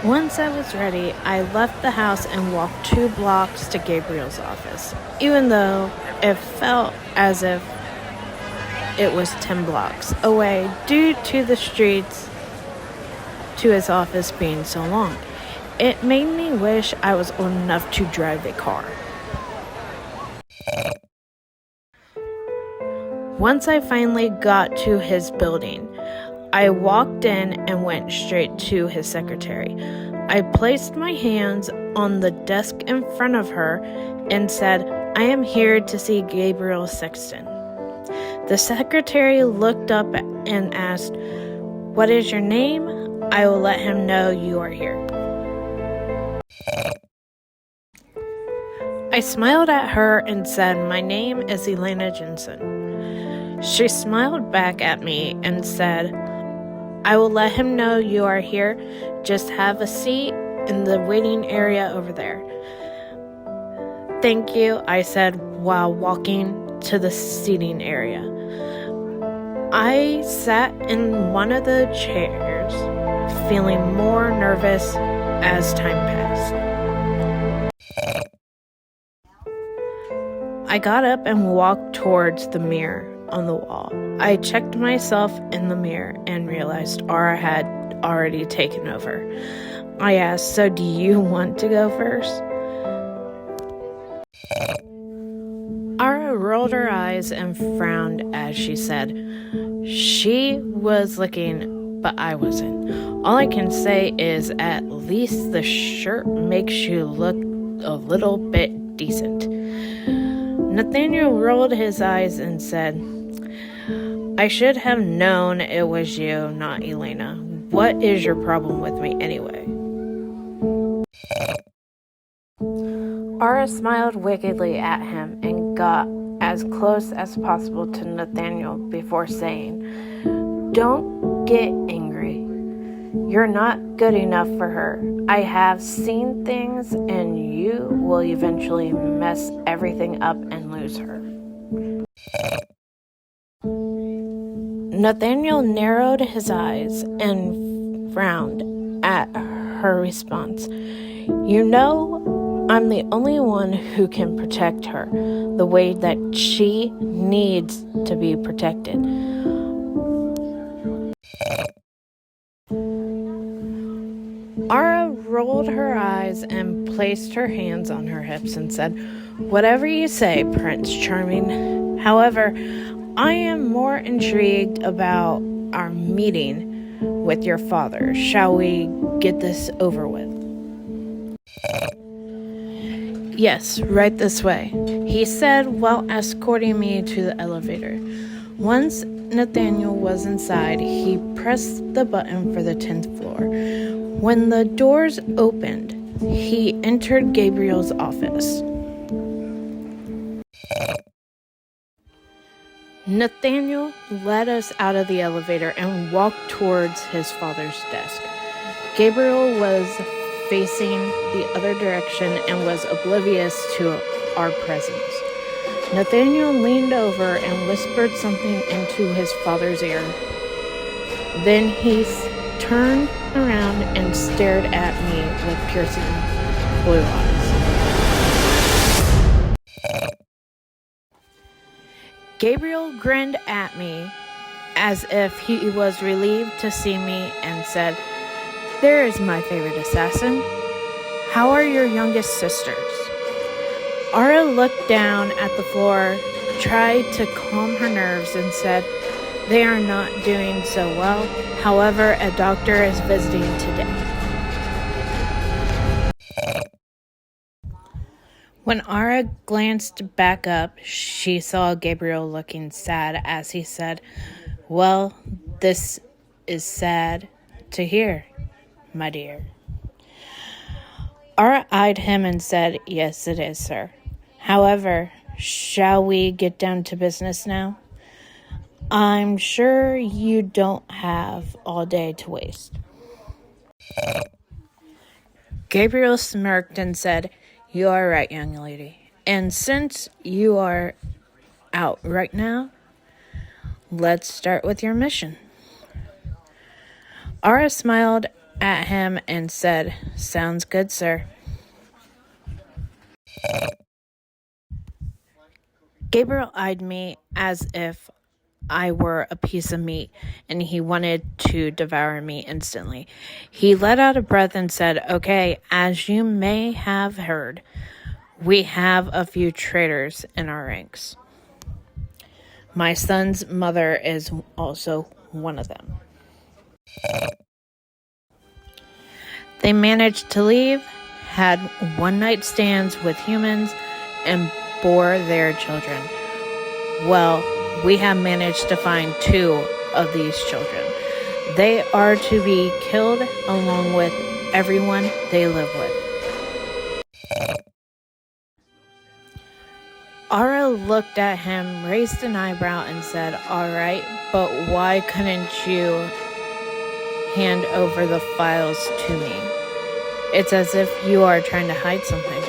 Once I was ready, I left the house and walked 2 blocks to Gabriel's office, even though it felt as if it was 10 blocks away due to the streets to his office being so long. It made me wish I was old enough to drive a car. Once I finally got to his building, I walked in and went straight to his secretary. I placed my hands on the desk in front of her and said, "I am here to see Gabriel Sexton." The secretary looked up and asked, "What is your name? I will let him know you are here." I smiled at her and said, "My name is Elena Jenson." She smiled back at me and said, "I will let him know you are here. Just have a seat in the waiting area over there." "Thank you," I said while walking to the seating area. I sat in one of the chairs, feeling more nervous as time passed. I got up and walked towards the mirror on the wall. I checked myself in the mirror and realized Aura had already taken over. I asked, "So do you want to go first?" Aura rolled her eyes and frowned as she said, "She was looking, but I wasn't. All I can say is at least the shirt makes you look a little bit decent." Nathaniel rolled his eyes and said, "I should have known it was you, not Elena. What is your problem with me anyway?" Aura smiled wickedly at him and got as close as possible to Nathaniel before saying, "Don't get angry. You're not good enough for her. I have seen things, and you will eventually mess everything up and lose her." Nathaniel narrowed his eyes and frowned at her response. "You know, I'm the only one who can protect her the way that she needs to be protected." Aura rolled her eyes and placed her hands on her hips and said, "Whatever you say, Prince Charming. However, I am more intrigued about our meeting with your father. Shall we get this over with?" "Yes, right this way," he said while escorting me to the elevator. Once Nathaniel was inside, he pressed the button for the 10th floor. When the doors opened, he entered Gabriel's office. Nathaniel led us out of the elevator and walked towards his father's desk. Gabriel was facing the other direction and was oblivious to our presence. Nathaniel leaned over and whispered something into his father's ear. Then he turned around and stared at me with piercing blue eyes. Gabriel grinned at me as if he was relieved to see me and said, "There is my favorite assassin. How are your youngest sisters?" Aura looked down at the floor, tried to calm her nerves, and said, "They are not doing so well. However, a doctor is visiting today." When Aura glanced back up, she saw Gabriel looking sad as he said, "Well, this is sad to hear, my dear." Aura eyed him and said, "Yes, it is, sir. However, shall we get down to business now? I'm sure you don't have all day to waste." Gabriel smirked and said, "You are right, young lady. And since you are out right now, let's start with your mission." Aura smiled at him and said, "Sounds good, sir." Gabriel eyed me as if I were a piece of meat, and he wanted to devour me instantly. He let out a breath and said, "Okay, as you may have heard, we have a few traitors in our ranks. My son's mother is also one of them. They managed to leave, had one-night stands with humans, and bore their children. Well, we have managed to find 2 of these children. They are to be killed along with everyone they live with." Ara looked at him, raised an eyebrow, and said, "All right, but why couldn't you hand over the files to me? It's as if you are trying to hide something."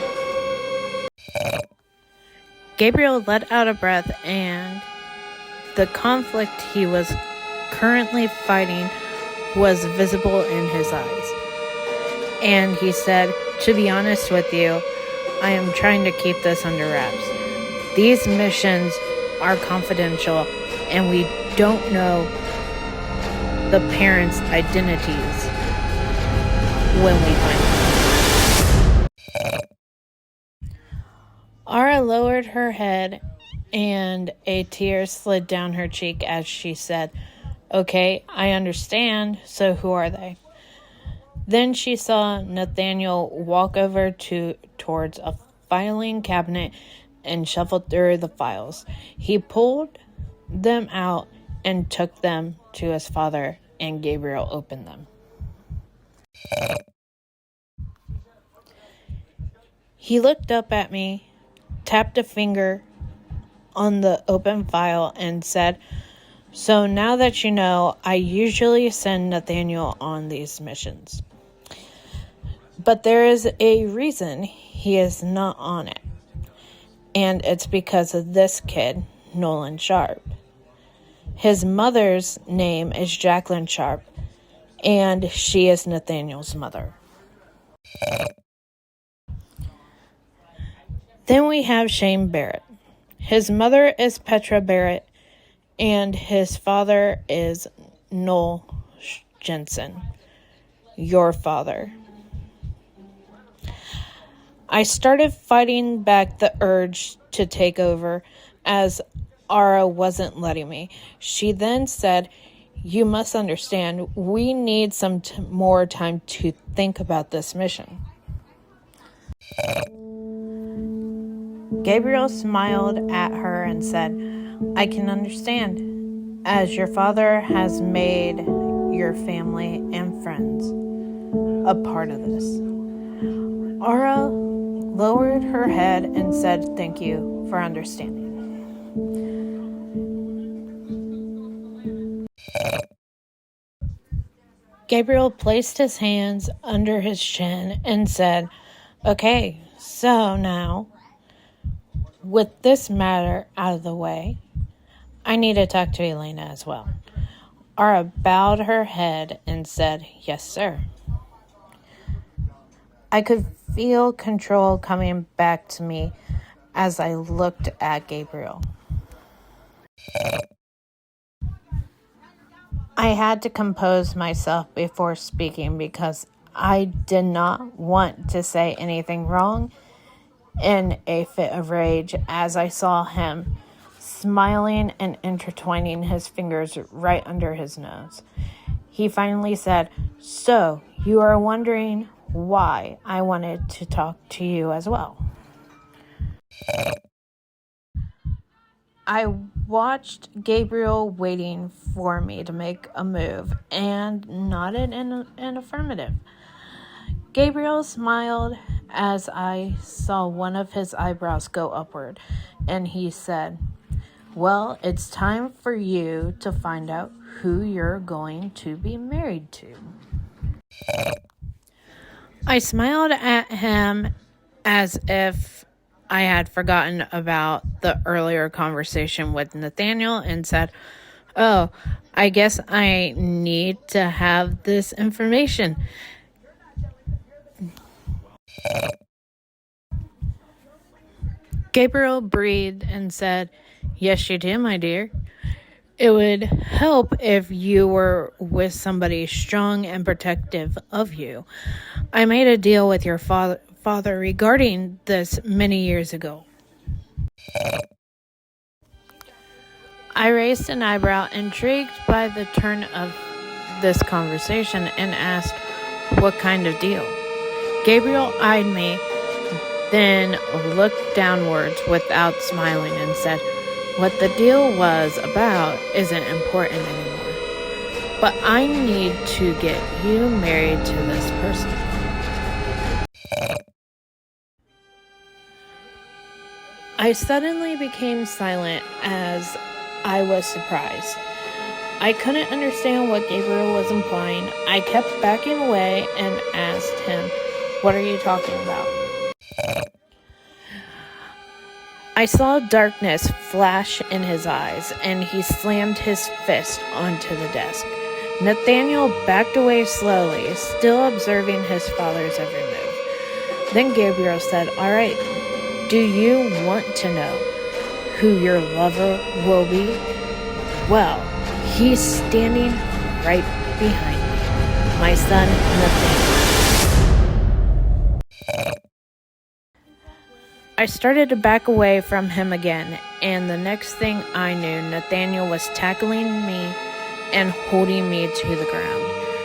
Gabriel let out a breath, and the conflict he was currently fighting was visible in his eyes. And he said, "To be honest with you, I am trying to keep this under wraps. These missions are confidential, and we don't know the parents' identities when we find them." Ara lowered her head, and a tear slid down her cheek as she said, "Okay, I understand. So who are they?" Then she saw Nathaniel walk over towards a filing cabinet and shuffled through the files. He pulled them out and took them to his father, and Gabriel opened them. He looked up at me, tapped a finger on the open file, and said, "So now that you know, I usually send Nathaniel on these missions. But there is a reason he is not on it. And it's because of this kid, Nolan Sharp. His mother's name is Jacqueline Sharp, and she is Nathaniel's mother." Then we have Shane Barrett. His mother is Petra Barrett, and his father is Noel Jenson, your father. I started fighting back the urge to take over, as Ara wasn't letting me. She then said, "You must understand, we need some more time to think about this mission." Gabriel smiled at her and said, "I can understand, as your father has made your family and friends a part of this." Ara lowered her head and said, "Thank you for understanding." Gabriel placed his hands under his chin and said, "Okay, so now, with this matter out of the way, I need to talk to Elena as well." Ara bowed her head and said, "Yes, sir." I could feel control coming back to me as I looked at Gabriel. I had to compose myself before speaking because I did not want to say anything wrong in a fit of rage as I saw him smiling and intertwining his fingers right under his nose. He finally said, "So, you are wondering why I wanted to talk to you as well." I watched Gabriel waiting for me to make a move and nodded in an affirmative. Gabriel smiled as I saw one of his eyebrows go upward, and he said, "Well, it's time for you to find out who you're going to be married to." I smiled at him as if I had forgotten about the earlier conversation with Nathaniel and said, Oh, I guess I need to have this information. Gabriel breathed and said, Yes, you do, my dear. It would help if you were with somebody strong and protective of you. I made a deal with your father regarding this many years ago. I raised an eyebrow, intrigued by the turn of this conversation, and asked, What kind of deal? Gabriel eyed me, then looked downwards without smiling and said, What the deal was about isn't important anymore. But I need to get you married to this person. I suddenly became silent as I was surprised. I couldn't understand what Gabriel was implying. I kept backing away and asked him, What are you talking about? I saw darkness flash in his eyes, and he slammed his fist onto the desk. Nathaniel backed away slowly, still observing his father's every move. Then Gabriel said, All right, do you want to know who your lover will be? Well, he's standing right behind me, my son Nathaniel. I started to back away from him again, and the next thing I knew, Nathaniel was tackling me and holding me to the ground,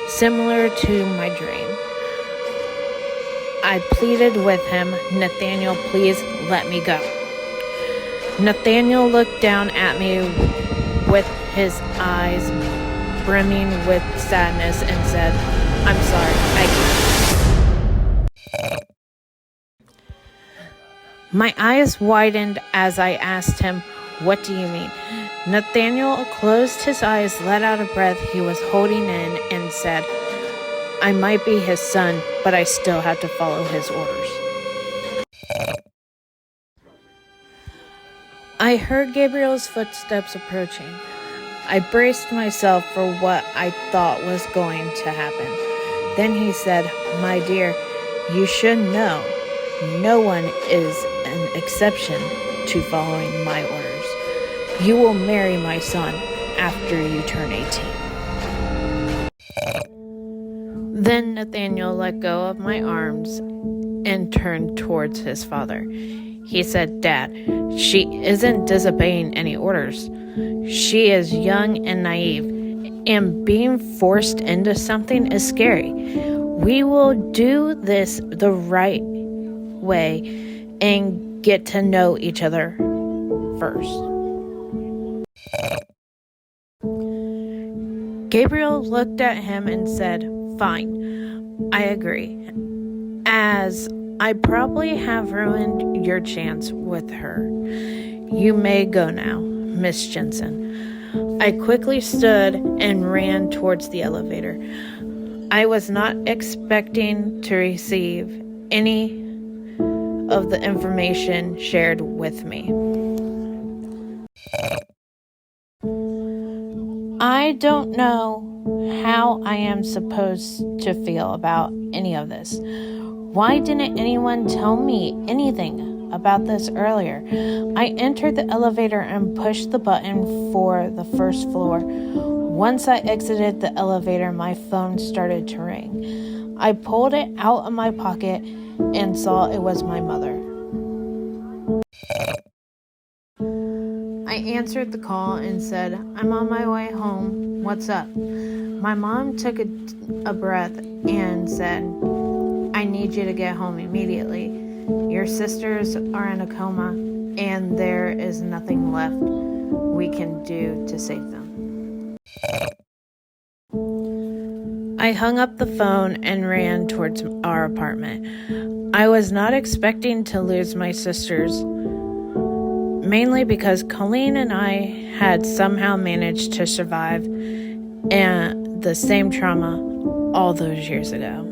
similar to my dream. I pleaded with him, Nathaniel, please let me go. Nathaniel looked down at me with his eyes brimming with sadness and said, I'm sorry, I can't. My eyes widened as I asked him, What do you mean? Nathaniel closed his eyes, let out a breath he was holding in, and said, I might be his son, but I still have to follow his orders. I heard Gabriel's footsteps approaching. I braced myself for what I thought was going to happen. Then he said, My dear, you should know. No one is an exception to following my orders. You will marry my son after you turn 18. Then Nathaniel let go of my arms and turned towards his father. He said, Dad, she isn't disobeying any orders. She is young and naive, and being forced into something is scary. We will do this the right way and get to know each other first. Gabriel looked at him and said, Fine, I agree, as I probably have ruined your chance with her. You may go now, Miss Jenson. I quickly stood and ran towards the elevator. I was not expecting to receive any of the information shared with me. I don't know how I am supposed to feel about any of this. Why didn't anyone tell me anything about this earlier? I entered the elevator and pushed the button for the first floor. Once I exited the elevator, my phone started to ring. I pulled it out of my pocket and saw it was my mother. I answered the call and said, I'm on my way home. What's up? My mom took a breath and said, I need you to get home immediately. Your sisters are in a coma, and there is nothing left we can do to save them. I hung up the phone and ran towards our apartment. I was not expecting to lose my sisters, mainly because Colleen and I had somehow managed to survive the same trauma all those years ago.